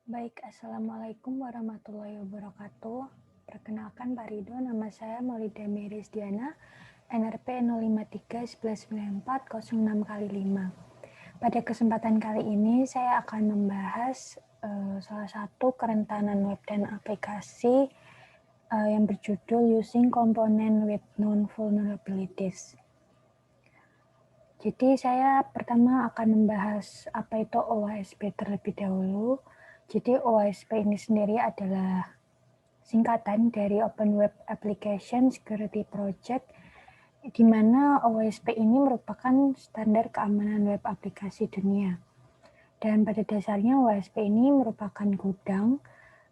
Baik, Assalamualaikum warahmatullahi wabarakatuh. Perkenalkan Pak Ridho, nama saya Maulida Meris Diana, NRP 053-1994-06/5. Pada kesempatan kali ini saya akan membahas salah satu kerentanan web dan aplikasi yang berjudul Using Component with Known Vulnerabilities. Jadi saya pertama akan membahas apa itu OWASP terlebih dahulu. Jadi OWASP ini sendiri adalah singkatan dari Open Web Application Security Project, di mana OWASP ini merupakan standar keamanan web aplikasi dunia. Dan pada dasarnya OWASP ini merupakan gudang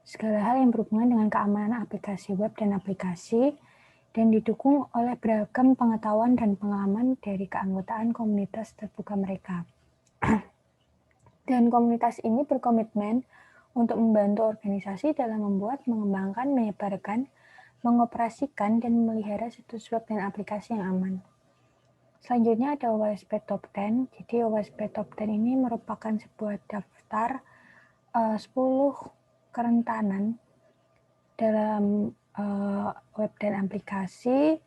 segala hal yang berhubungan dengan keamanan aplikasi web dan aplikasi, dan didukung oleh beragam pengetahuan dan pengalaman dari keanggotaan komunitas terbuka mereka. Dan komunitas ini berkomitmen untuk membantu organisasi dalam membuat, mengembangkan, menyebarkan, mengoperasikan, dan memelihara situs web dan aplikasi yang aman. Selanjutnya ada OWASP Top 10. Jadi OWASP Top 10 ini merupakan sebuah daftar 10 kerentanan dalam web dan aplikasi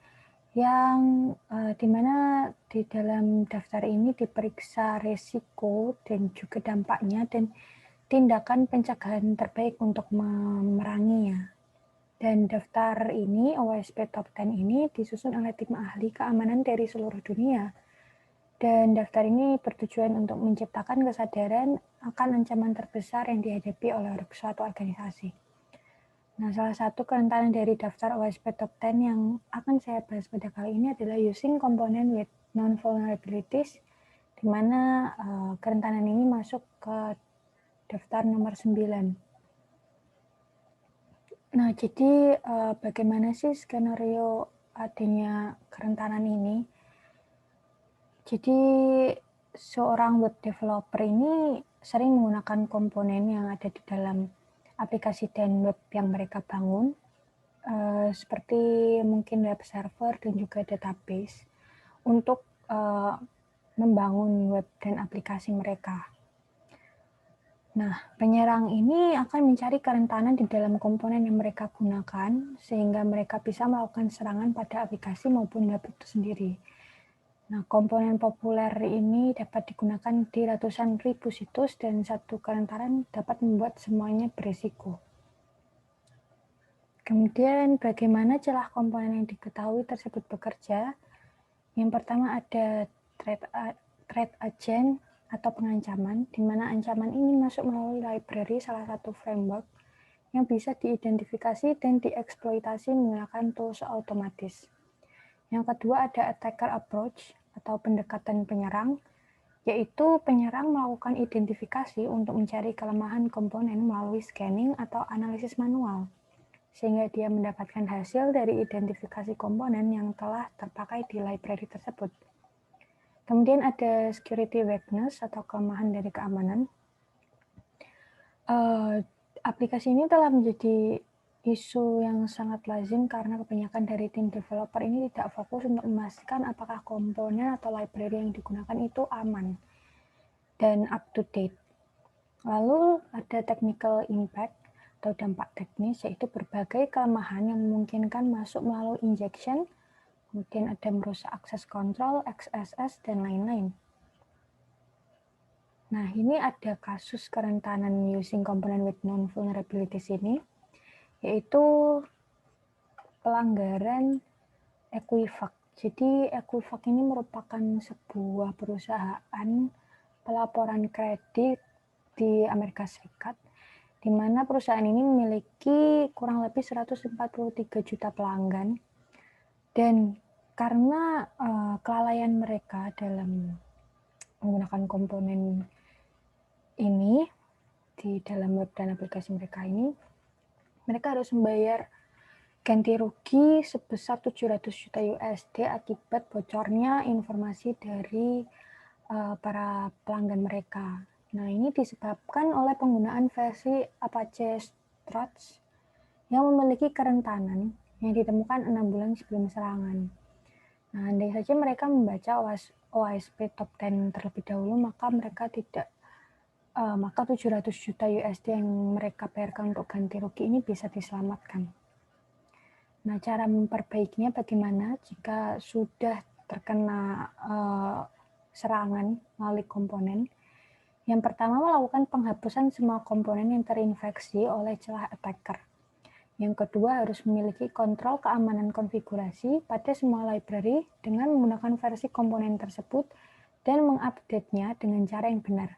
yang dimana di dalam daftar ini diperiksa risiko dan juga dampaknya dan tindakan pencegahan terbaik untuk memeranginya. Dan daftar ini, OWASP Top 10 ini disusun oleh tim ahli keamanan dari seluruh dunia. Dan daftar ini bertujuan untuk menciptakan kesadaran akan ancaman terbesar yang dihadapi oleh suatu organisasi. Nah, salah satu kerentanan dari daftar OWASP Top 10 yang akan saya bahas pada kali ini adalah Using Component with Known Vulnerabilities, di mana kerentanan ini masuk ke daftar nomor 9. Nah, jadi bagaimana sih skenario adanya kerentanan ini? Jadi seorang web developer ini sering menggunakan komponen yang ada di dalam aplikasi dan web yang mereka bangun, seperti mungkin web server dan juga database untuk membangun web dan aplikasi mereka. Nah, penyerang ini akan mencari kerentanan di dalam komponen yang mereka gunakan, sehingga mereka bisa melakukan serangan pada aplikasi maupun web itu sendiri. Nah, komponen populer ini dapat digunakan di ratusan ribu situs, dan satu kerentanan dapat membuat semuanya berisiko. Kemudian, bagaimana celah komponen yang diketahui tersebut bekerja? Yang pertama ada threat agent atau pengancaman, di mana ancaman ini masuk melalui library, salah satu framework yang bisa diidentifikasi dan dieksploitasi menggunakan tools otomatis. Yang kedua ada attacker approach atau pendekatan penyerang, yaitu penyerang melakukan identifikasi untuk mencari kelemahan komponen melalui scanning atau analisis manual, sehingga dia mendapatkan hasil dari identifikasi komponen yang telah terpakai di library tersebut. Kemudian ada security weakness atau kelemahan dari keamanan. Aplikasi ini telah menjadi isu yang sangat lazim karena kebanyakan dari tim developer ini tidak fokus untuk memastikan apakah komponen atau library yang digunakan itu aman dan up to date. Lalu ada technical impact atau dampak teknis, yaitu berbagai kelemahan yang memungkinkan masuk melalui injection, kemudian ada merusak akses kontrol, XSS, dan lain-lain. Nah, ini ada kasus kerentanan using component with known vulnerabilities ini, yaitu pelanggaran Equifax. Jadi Equifax ini merupakan sebuah perusahaan pelaporan kredit di Amerika Serikat, di mana perusahaan ini memiliki kurang lebih 143 juta pelanggan, dan karena kelalaian mereka dalam menggunakan komponen ini di dalam web dan aplikasi mereka ini, mereka harus membayar ganti rugi sebesar 700 juta USD akibat bocornya informasi dari para pelanggan mereka. Nah, ini disebabkan oleh penggunaan versi Apache Struts yang memiliki kerentanan yang ditemukan 6 bulan sebelum serangan. Nah, andai saja mereka membaca OWASP Top 10 terlebih dahulu, maka mereka tidak maka 700 juta USD yang mereka bayarkan untuk ganti rugi ini bisa diselamatkan. Nah, cara memperbaikinya bagaimana jika sudah terkena serangan melalui komponen? Yang pertama, melakukan penghapusan semua komponen yang terinfeksi oleh celah attacker. Yang kedua, harus memiliki kontrol keamanan konfigurasi pada semua library dengan menggunakan versi komponen tersebut dan mengupdate-nya dengan cara yang benar.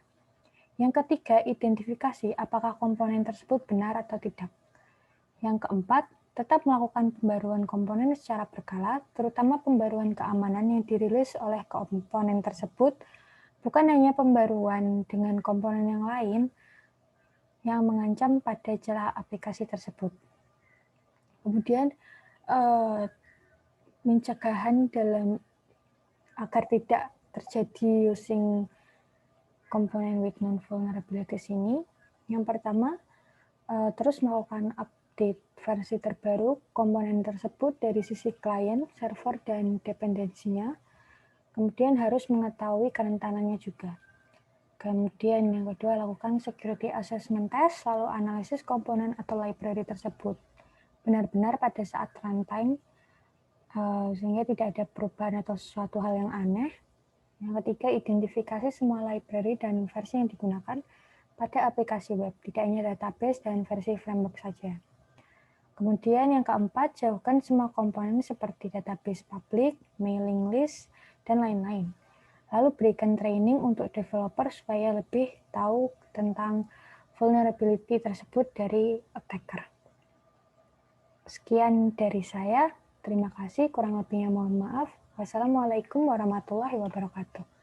Yang ketiga, identifikasi apakah komponen tersebut benar atau tidak. Yang keempat, tetap melakukan pembaruan komponen secara berkala, terutama pembaruan keamanan yang dirilis oleh komponen tersebut, bukan hanya pembaruan dengan komponen yang lain yang mengancam pada celah aplikasi tersebut. Kemudian, pencegahan agar tidak terjadi using komponen with non-vulnerabilities ini. Yang pertama, terus melakukan update versi terbaru komponen tersebut dari sisi klien, server, dan dependensinya. Kemudian harus mengetahui kerentanannya juga. Kemudian yang kedua, lakukan security assessment test, lalu analisis komponen atau library tersebut benar-benar pada saat runtime, sehingga tidak ada perubahan atau sesuatu hal yang aneh. Yang ketiga, identifikasi semua library dan versi yang digunakan pada aplikasi web, tidak hanya database dan versi framework saja. Kemudian yang keempat, jauhkan semua komponen seperti database public, mailing list, dan lain-lain. Lalu berikan training untuk developer supaya lebih tahu tentang vulnerability tersebut dari attacker. Sekian dari saya. Terima kasih. Kurang lebihnya mohon maaf. Wassalamualaikum warahmatullahi wabarakatuh.